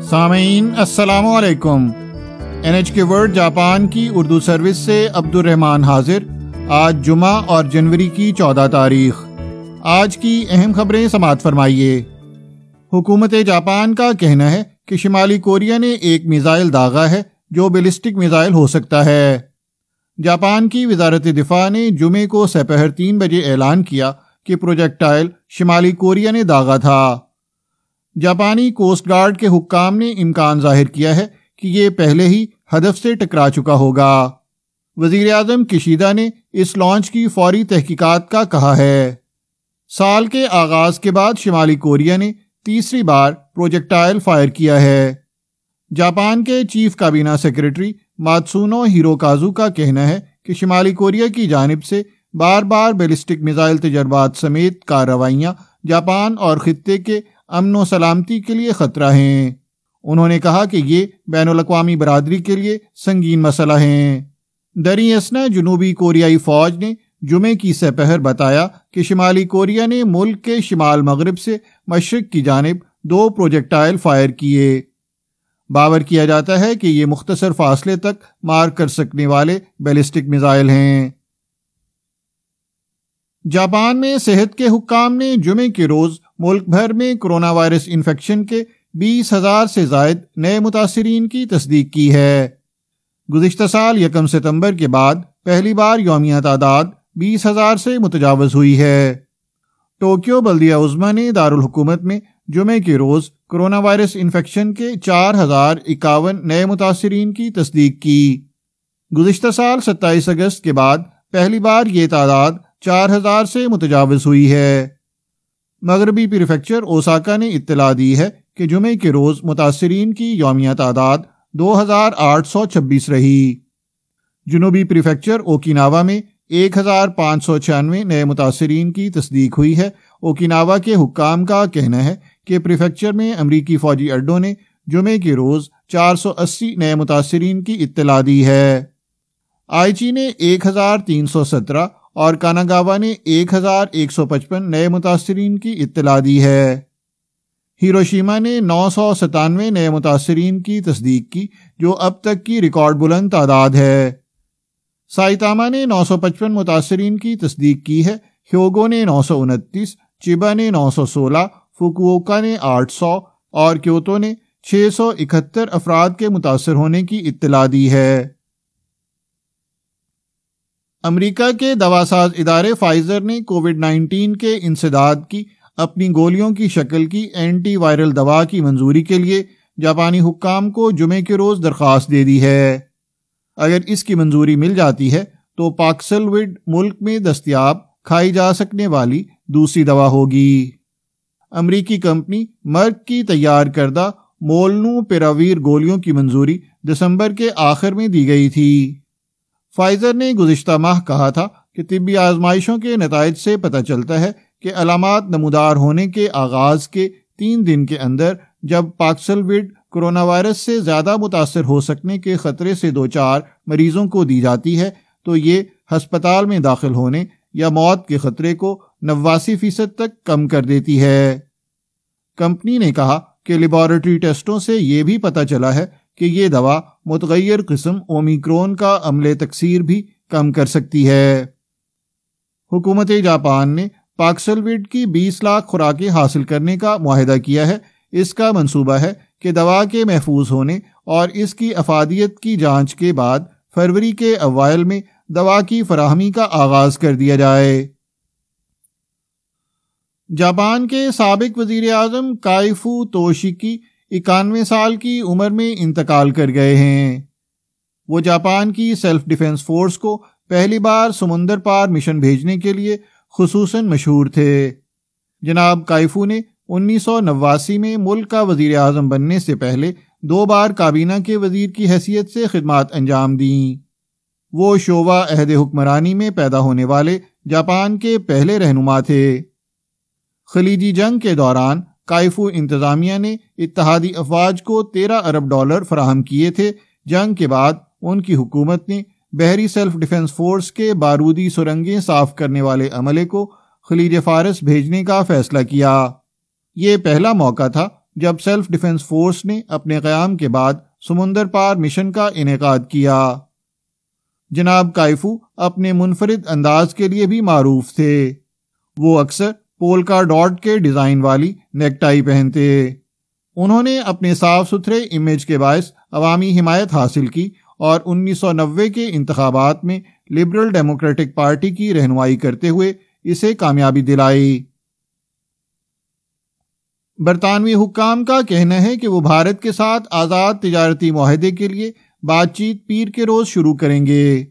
سامعین السلام علیکم۔ NHK ورلڈ جاپان کی اردو سروس سے عبد الرحمن حاضر۔ آج جمعہ اور جنوری کی 14 تاریخ۔ آج کی اہم خبریں سماعت فرمائیے۔ حکومت جاپان کا کہنا ہے کہ شمالی کوریا نے ایک میزائل داغا ہے جو بیلسٹک میزائل ہو سکتا ہے۔ جاپان کی وزارت دفاع نے جمعے کو سپہر 3 بجے اعلان کیا کہ پروجیکٹائل شمالی کوریا نے داغا تھا۔ جاپانی کوسٹ گارڈ کے حکام نے امکان ظاہر کیا ہے کہ یہ پہلے ہی ہدف سے ٹکرا چکا ہوگا۔ وزیر اعظم کشیدا نے اس لانچ کی فوری تحقیقات کا کہا ہے۔ سال کے آغاز کے بعد شمالی کوریا نے تیسری بار پروجیکٹائل فائر کیا ہے۔ جاپان کے چیف کابینہ سیکرٹری ماتسونو ہیروکازو کا کہنا ہے کہ شمالی کوریا کی جانب سے بار بار بیلسٹک میزائل تجربات سمیت کارروائیاں جاپان اور خطے کے امن و سلامتی کے لیے خطرہ ہیں۔ انہوں نے کہا کہ یہ بین الاقوامی برادری کے لیے سنگین مسئلہ ہیں۔ دریں اثنا جنوبی کوریائی فوج نے جمعے کی سپہر بتایا کہ شمالی کوریا نے ملک کے شمال مغرب سے مشرق کی جانب 2 پروجیکٹائل فائر کیے۔ باور کیا جاتا ہے کہ یہ مختصر فاصلے تک مار کر سکنے والے بیلسٹک میزائل ہیں۔ جاپان میں صحت کے حکام نے جمعے کے روز ملک بھر میں کرونا وائرس انفیکشن کے 20,000 سے زائد نئے متاثرین کی تصدیق کی ہے۔ گزشتہ سال 1 ستمبر کے بعد پہلی بار یومیہ تعداد 20,000 سے متجاوز ہوئی ہے۔ ٹوکیو بلدیہ عظمیٰ نے دارالحکومت میں جمعے کے روز کرونا وائرس انفیکشن کے 4,051 نئے متاثرین کی تصدیق کی۔ گزشتہ سال 27 اگست کے بعد پہلی بار یہ تعداد 4,000 سے متجاوز ہوئی ہے۔ مغربی پریفیکچر اوساکا نے اطلاع دی ہے کہ جمعے کے روز متاثرین کی یومیہ تعداد 2,826 رہی۔ جنوبی پریفیکچر اوکیناوا میں 1,596 نئے متاثرین کی تصدیق ہوئی ہے۔ اوکیناوا کے حکام کا کہنا ہے کہ پریفیکچر میں امریکی فوجی اڈوں نے جمعے کے روز 480 نئے متاثرین کی اطلاع دی ہے۔ آئیچی نے 1,317 اور کاناگاوا نے 1,155 نئے متاثرین کی اطلاع دی ہے۔ ہیروشیما نے 997 نئے متاثرین کی تصدیق کی، جو اب تک کی ریکارڈ بلند تعداد ہے۔ سائتاما نے 955 متاثرین کی تصدیق کی ہے۔ ہیوگو نے 929، چیبا نے 916، فوکووکا نے 800 اور کیوتو نے 671 افراد کے متاثر ہونے کی اطلاع دی ہے۔ امریکہ کے دواساز ادارے فائزر نے کووڈ-19 کے انسداد کی اپنی گولیوں کی شکل کی اینٹی وائرل دوا کی منظوری کے لیے جاپانی حکام کو جمعے کے روز درخواست دے دی ہے۔ اگر اس کی منظوری مل جاتی ہے تو پاکسلویڈ ملک میں دستیاب کھائی جا سکنے والی دوسری دوا ہوگی۔ امریکی کمپنی مرک کی تیار کردہ مولنو پیراویر گولیوں کی منظوری دسمبر کے آخر میں دی گئی تھی۔ فائزر نے گزشتہ ماہ کہا تھا کہ طبی آزمائشوں کے نتائج سے پتہ چلتا ہے کہ علامات نمودار ہونے کے آغاز کے 3 دن کے اندر جب پاکسلویڈ کرونا وائرس سے زیادہ متاثر ہو سکنے کے خطرے سے دوچار مریضوں کو دی جاتی ہے تو یہ ہسپتال میں داخل ہونے یا موت کے خطرے کو 89% تک کم کر دیتی ہے۔ کمپنی نے کہا کہ لیبارٹری ٹیسٹوں سے یہ بھی پتہ چلا ہے کہ یہ دوا متغیر قسم اومیکرون کا عملِ تکثیر بھی کم کر سکتی ہے۔ حکومت جاپان نے پاکسلویڈ کی 20 لاکھ خوراکیں حاصل کرنے کا معاہدہ کیا ہے۔ اس کا منصوبہ ہے کہ دوا کے محفوظ ہونے اور اس کی افادیت کی جانچ کے بعد فروری کے اوائل میں دوا کی فراہمی کا آغاز کر دیا جائے۔ جاپان کے سابق وزیر اعظم کائفو توشیکی 91 سال کی عمر میں انتقال کر گئے ہیں۔ وہ جاپان کی سیلف ڈیفنس فورس کو پہلی بار سمندر پار مشن بھیجنے کے لیے خصوصاً مشہور تھے۔ جناب کائفو نے 1989 میں ملک کا وزیر اعظم بننے سے پہلے 2 بار کابینہ کے وزیر کی حیثیت سے خدمات انجام دیں۔ وہ شووا عہد حکمرانی میں پیدا ہونے والے جاپان کے پہلے رہنما تھے۔ خلیجی جنگ کے دوران کائفو انتظامیہ نے اتحادی افواج کو $13 ارب فراہم کیے تھے۔ جنگ کے بعد ان کی حکومت نے بحری سیلف ڈیفنس فورس کے بارودی سرنگیں صاف کرنے والے عملے کو خلیج فارس بھیجنے کا فیصلہ کیا۔ یہ پہلا موقع تھا جب سیلف ڈیفنس فورس نے اپنے قیام کے بعد سمندر پار مشن کا انعقاد کیا۔ جناب کائفو اپنے منفرد انداز کے لیے بھی معروف تھے۔ وہ اکثر پولکا ڈاٹ کے ڈیزائن والی نیک ٹائی پہنتے۔ انہوں نے اپنے صاف ستھرے امیج کے باعث عوامی حمایت حاصل کی اور 1990 کے انتخابات میں لبرل ڈیموکریٹک پارٹی کی رہنمائی کرتے ہوئے اسے کامیابی دلائی۔ برطانوی حکام کا کہنا ہے کہ وہ بھارت کے ساتھ آزاد تجارتی معاہدے کے لیے بات چیت پیر کے روز شروع کریں گے۔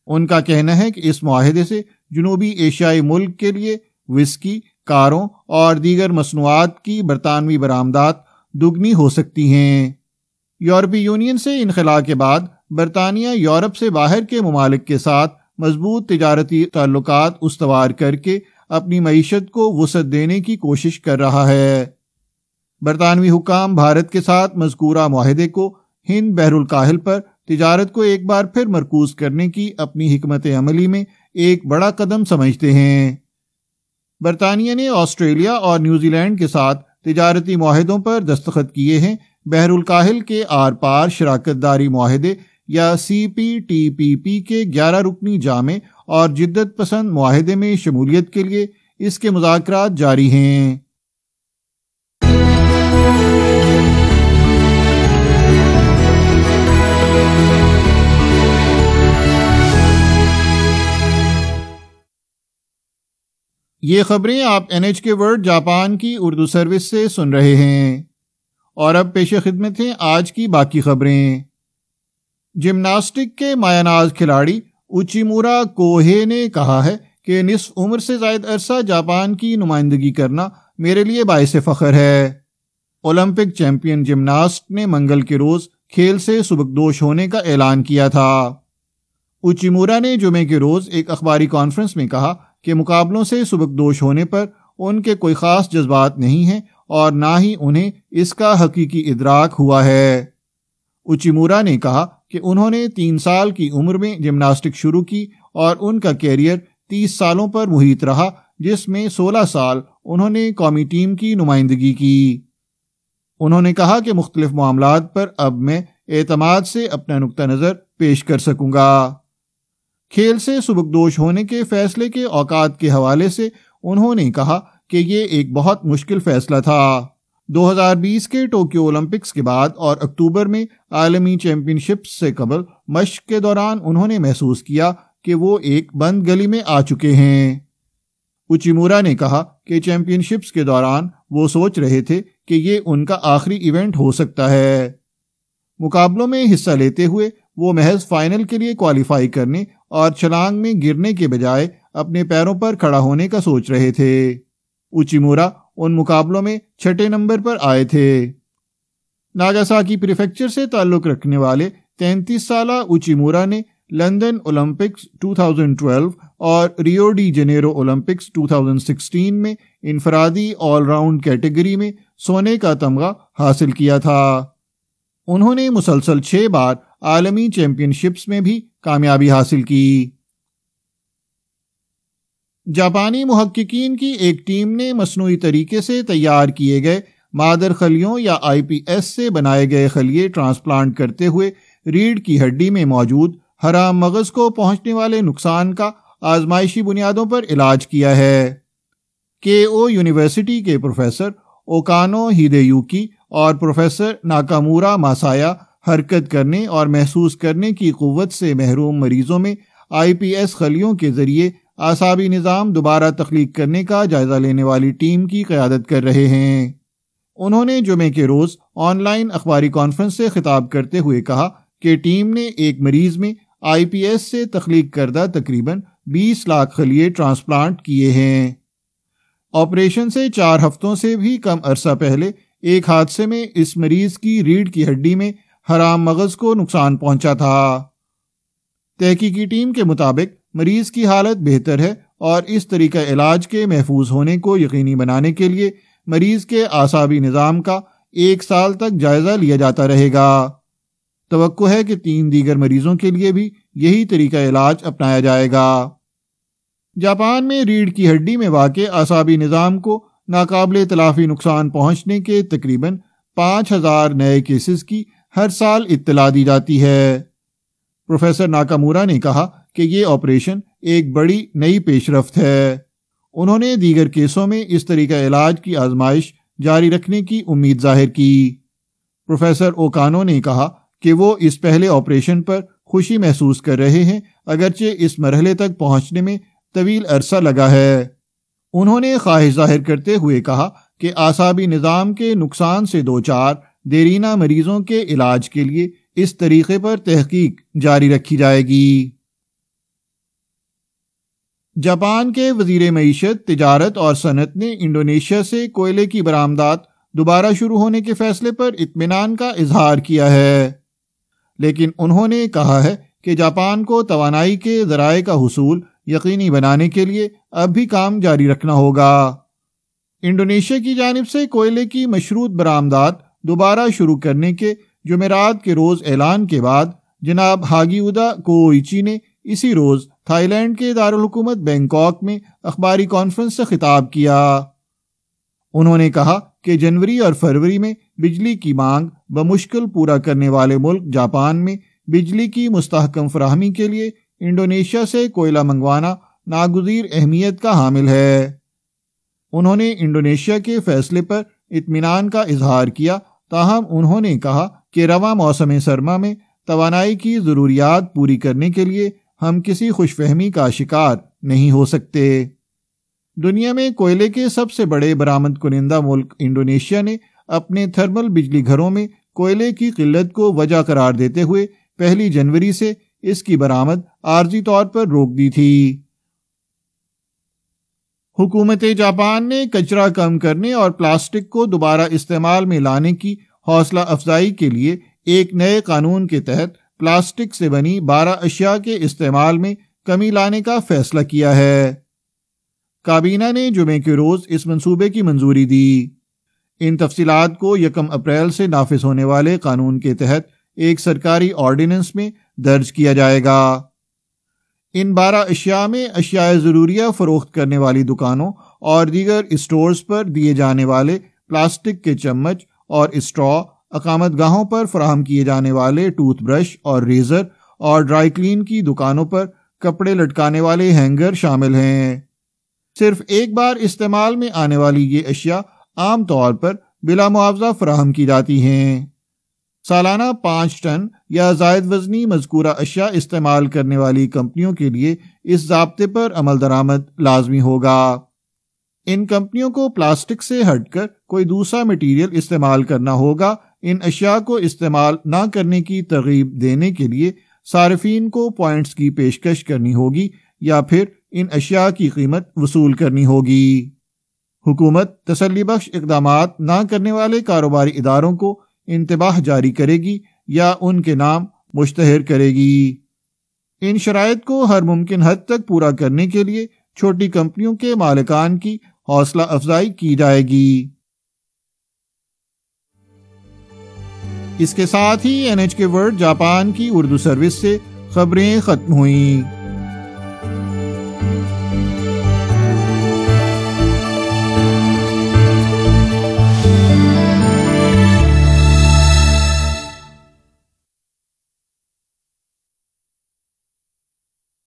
ان کا کہنا ہے کہ اس معاہدے سے جنوبی ایشیائی ملک کے لیے وسکی، کاروں اور دیگر مصنوعات کی برطانوی برآمدات دگنی ہو سکتی ہیں۔ یورپی یونین سے انخلا کے بعد برطانیہ یورپ سے باہر کے ممالک کے ساتھ مضبوط تجارتی تعلقات استوار کر کے اپنی معیشت کو وسعت دینے کی کوشش کر رہا ہے۔ برطانوی حکام بھارت کے ساتھ مذکورہ معاہدے کو ہند بحر الکاہل پر تجارت کو ایک بار پھر مرکوز کرنے کی اپنی حکمت عملی میں ایک بڑا قدم سمجھتے ہیں۔ برطانیہ نے آسٹریلیا اور نیوزی لینڈ کے ساتھ تجارتی معاہدوں پر دستخط کیے ہیں۔ بحر الکاہل کے آر پار شراکت داری معاہدے یا CPTPP کے 11 رکنی جامع اور جدت پسند معاہدے میں شمولیت کے لیے اس کے مذاکرات جاری ہیں۔ یہ خبریں آپ NHK ورلڈ جاپان کی اردو سروس سے سن رہے ہیں، اور اب پیش خدمت ہیں آج کی باقی خبریں۔ جمناسٹک کے مایہ ناز کھلاڑی اوچیمورا کوہے نے کہا ہے کہ نصف عمر سے زائد عرصہ جاپان کی نمائندگی کرنا میرے لیے باعث فخر ہے۔ اولمپک چیمپئن جمناسٹ نے منگل کے روز کھیل سے سبکدوش ہونے کا اعلان کیا تھا۔ اوچیمورا نے جمعے کے روز ایک اخباری کانفرنس میں کہا کہ مقابلوں سے سبکدوش ہونے پر ان کے کوئی خاص جذبات نہیں ہیں اور نہ ہی انہیں اس کا حقیقی ادراک ہوا ہے۔ اوچیمورا نے کہا کہ انہوں نے 3 سال کی عمر میں جمناسٹک شروع کی اور ان کا کیریئر 30 سالوں پر محیط رہا، جس میں 16 سال انہوں نے قومی ٹیم کی نمائندگی کی۔ انہوں نے کہا کہ مختلف معاملات پر اب میں اعتماد سے اپنا نقطہ نظر پیش کر سکوں گا۔ کھیل سے سبکدوش ہونے کے فیصلے کے اوقات کے حوالے سے انہوں نے کہا کہ یہ ایک بہت مشکل فیصلہ تھا۔ 2020 کے ٹوکیو اولمپکس کے بعد اور اکتوبر میں عالمی چیمپئن شپس سے قبل مشق کے دوران انہوں نے محسوس کیا کہ وہ ایک بند گلی میں آ چکے ہیں۔ اوچیمورا نے کہا کہ چیمپئن شپس کے دوران وہ سوچ رہے تھے کہ یہ ان کا آخری ایونٹ ہو سکتا ہے۔ مقابلوں میں حصہ لیتے ہوئے وہ محض فائنل کے لیے کوالیفائی کرنے اور چھلانگ میں گرنے کے بجائے اپنے پیروں پر کھڑا ہونے کا سوچ رہے تھے۔ اوچیمورا ان مقابلوں میں 6 نمبر پر آئے تھے۔ ناگاساکی پریفیکچر سے تعلق رکھنے والے 33 سالہ اوچیمورا نے لندن اولمپکس 2012 اور ریو ڈی جنیرو اولمپکس 2016 میں انفرادی آل راؤنڈ کیٹیگری میں سونے کا تمغہ حاصل کیا تھا۔ انہوں نے مسلسل 6 بار عالمی چیمپئن شپس میں بھی کامیابی حاصل کی۔ جاپانی محققین کی ایک ٹیم نے مصنوعی طریقے سے تیار کیے گئے مادر خلیوں یا IPS سے بنائے گئے خلیے ٹرانسپلانٹ کرتے ہوئے ریڑھ کی ہڈی میں موجود حرام مغز کو پہنچنے والے نقصان کا آزمائشی بنیادوں پر علاج کیا ہے۔ کیو یونیورسٹی کے پروفیسر اوکانو ہیدیوکی اور پروفیسر ناکامورا ماسایا حرکت کرنے اور محسوس کرنے کی قوت سے محروم مریضوں میں IPS خلیوں کے ذریعے اعصابی نظام دوبارہ تخلیق کرنے کا جائزہ لینے والی ٹیم کی قیادت کر رہے ہیں۔ انہوں نے جمعے کے روز آن لائن اخباری کانفرنس سے خطاب کرتے ہوئے کہا کہ ٹیم نے ایک مریض میں IPS سے تخلیق کردہ تقریباً 20 لاکھ خلیے ٹرانسپلانٹ کیے ہیں۔ آپریشن سے 4 ہفتوں سے بھی کم عرصہ پہلے ایک حادثے میں اس مریض کی ریڑھ کی ہڈی میں حرام مغز کو نقصان پہنچا تھا۔ تحقیقی ٹیم کے مطابق مریض کی حالت بہتر ہے اور اس طریقہ علاج کے محفوظ ہونے کو یقینی بنانے کے لیے مریض کے اعصابی نظام کا 1 سال تک جائزہ لیا جاتا رہے گا۔ توقع ہے کہ 3 دیگر مریضوں کے لیے بھی یہی طریقہ علاج اپنایا جائے گا۔ جاپان میں ریڑھ کی ہڈی میں واقع اعصابی نظام کو ناقابل تلافی نقصان پہنچنے کے تقریباً 5000 نئے کیسز کی ہر سال اطلاع دی جاتی ہے۔ پروفیسر ناکامورا نے کہا کہ یہ آپریشن ایک بڑی نئی پیش رفت ہے۔ انہوں نے دیگر کیسوں میں اس طریقہ علاج کی آزمائش جاری رکھنے کی امید ظاہر کی۔ پروفیسر اوکانو نے کہا کہ وہ اس پہلے آپریشن پر خوشی محسوس کر رہے ہیں، اگرچہ اس مرحلے تک پہنچنے میں طویل عرصہ لگا ہے۔ انہوں نے خواہش ظاہر کرتے ہوئے کہا کہ اعصابی نظام کے نقصان سے دوچار دیرینہ مریضوں کے علاج کے لیے اس طریقے پر تحقیق جاری رکھی جائے گی۔ جاپان کے وزیر معیشت، تجارت اور صنعت نے انڈونیشیا سے کوئلے کی برآمدات دوبارہ شروع ہونے کے فیصلے پر اطمینان کا اظہار کیا ہے، لیکن انہوں نے کہا ہے کہ جاپان کو توانائی کے ذرائع کا حصول یقینی بنانے کے لیے اب بھی کام جاری رکھنا ہوگا۔ انڈونیشیا کی جانب سے کوئلے کی مشروط برآمدات دوبارہ شروع کرنے کے جمعرات کے روز اعلان کے بعد جناب ہاگیودا کوئیچی نے اسی روز تھائی لینڈ کے دارالحکومت بینکاک میں اخباری کانفرنس سے خطاب کیا۔ انہوں نے کہا کہ جنوری اور فروری میں بجلی کی مانگ بمشکل پورا کرنے والے ملک جاپان میں بجلی کی مستحکم فراہمی کے لیے انڈونیشیا سے کوئلہ منگوانا ناگزیر اہمیت کا حامل ہے۔ انہوں نے انڈونیشیا کے فیصلے پر اطمینان کا اظہار کیا، تاہم انہوں نے کہا کہ رواں موسم سرما میں توانائی کی ضروریات پوری کرنے کے لیے ہم کسی خوش فہمی کا شکار نہیں ہو سکتے۔ دنیا میں کوئلے کے سب سے بڑے برآمد کنندہ ملک انڈونیشیا نے اپنے تھرمل بجلی گھروں میں کوئلے کی قلت کو وجہ قرار دیتے ہوئے 1 جنوری سے اس کی برآمد عارضی طور پر روک دی تھی۔ حکومت جاپان نے کچرا کم کرنے اور پلاسٹک کو دوبارہ استعمال میں لانے کی حوصلہ افزائی کے لیے ایک نئے قانون کے تحت پلاسٹک سے بنی 12 اشیاء کے استعمال میں کمی لانے کا فیصلہ کیا ہے۔ کابینہ نے جمعے کے روز اس منصوبے کی منظوری دی۔ ان تفصیلات کو 1 اپریل سے نافذ ہونے والے قانون کے تحت ایک سرکاری آرڈیننس میں درج کیا جائے گا۔ ان 12 اشیاء میں اشیاء ضروریہ فروخت کرنے والی دکانوں اور دیگر اسٹورز پر دیے جانے والے پلاسٹک کے چمچ اور اسٹرا، اقامت گاہوں پر فراہم کیے جانے والے ٹوتھ برش اور ریزر، اور ڈرائی کلین کی دکانوں پر کپڑے لٹکانے والے ہینگر شامل ہیں۔ صرف ایک بار استعمال میں آنے والی یہ اشیاء عام طور پر بلا معاوضہ فراہم کی جاتی ہیں۔ سالانہ 5 ٹن یا زائد وزنی مذکورہ اشیاء استعمال کرنے والی کمپنیوں کے لیے اس ضابطے پر عمل درآمد لازمی ہوگا۔ ان کمپنیوں کو پلاسٹک سے ہٹ کر کوئی دوسرا مٹیریل استعمال کرنا ہوگا۔ ان اشیاء کو استعمال نہ کرنے کی ترغیب دینے کے لیے صارفین کو پوائنٹس کی پیشکش کرنی ہوگی یا پھر ان اشیاء کی قیمت وصول کرنی ہوگی۔ حکومت تسلی بخش اقدامات نہ کرنے والے کاروباری اداروں کو انتباہ جاری کرے گی یا ان کے نام مشتہر کرے گی۔ ان شرائط کو ہر ممکن حد تک پورا کرنے کے لیے چھوٹی کمپنیوں کے مالکان کی حوصلہ افزائی کی جائے گی۔ اس کے ساتھ ہی NHK ورلڈ جاپان کی اردو سروس سے خبریں ختم ہوئیں۔